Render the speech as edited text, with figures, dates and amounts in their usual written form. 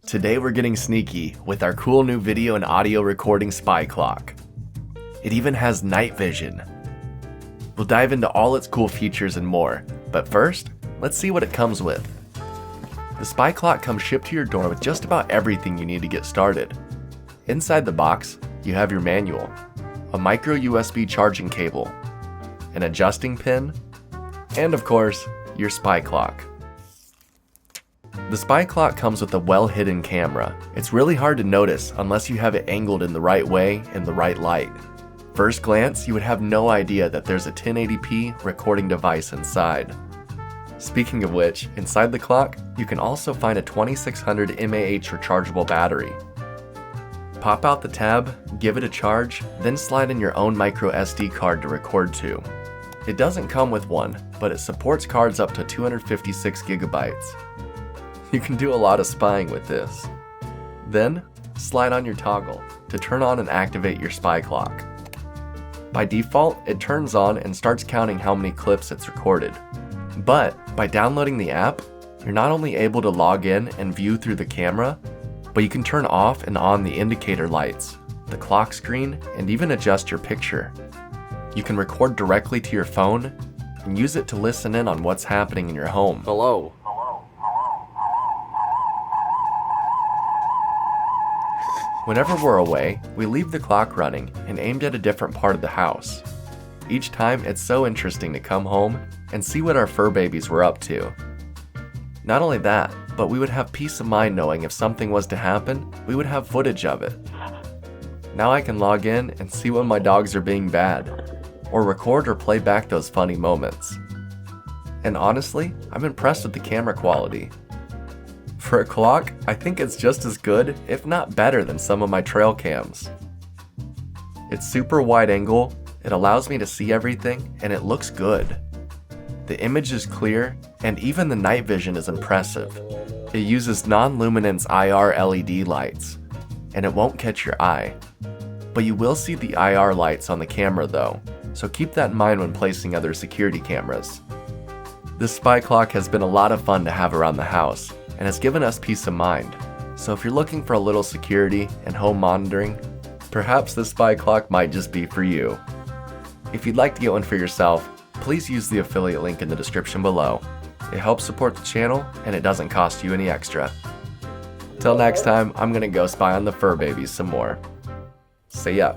Today we're getting sneaky with our cool new video and audio recording spy clock. It even has night vision. We'll dive into all its cool features and more, but first, let's see what it comes with. The spy clock comes shipped to your door with just about everything you need to get started. Inside the box, you have your manual, a micro USB charging cable, an adjusting pin, and of course, your spy clock. The spy clock comes with a well-hidden camera. It's really hard to notice unless you have it angled in the right way in the right light. First glance, you would have no idea that there's a 1080p recording device inside. Speaking of which, inside the clock, you can also find a 2600 mAh rechargeable battery. Pop out the tab, give it a charge, then slide in your own micro SD card to record to. It doesn't come with one, but it supports cards up to 256 gigabytes. You can do a lot of spying with this. Then, slide on your toggle to turn on and activate your spy clock. By default, it turns on and starts counting how many clips it's recorded. But by downloading the app, you're not only able to log in and view through the camera, but you can turn off and on the indicator lights, the clock screen, and even adjust your picture. You can record directly to your phone and use it to listen in on what's happening in your home. Hello. Whenever we're away, we leave the clock running and aimed at a different part of the house. Each time, it's so interesting to come home and see what our fur babies were up to. Not only that, but we would have peace of mind knowing if something was to happen, we would have footage of it. Now I can log in and see when my dogs are being bad, or record or play back those funny moments. And honestly, I'm impressed with the camera quality. For a clock, I think it's just as good, if not better, than some of my trail cams. It's super wide angle, it allows me to see everything, and it looks good. The image is clear, and even the night vision is impressive. It uses non-luminance IR LED lights, and it won't catch your eye. But you will see the IR lights on the camera though, so keep that in mind when placing other security cameras. This spy clock has been a lot of fun to have around the house, and has given us peace of mind. So if you're looking for a little security and home monitoring, perhaps this spy clock might just be for you. If you'd like to get one for yourself, please use the affiliate link in the description below. It helps support the channel and it doesn't cost you any extra. Till next time, I'm gonna go spy on the fur babies some more. See ya.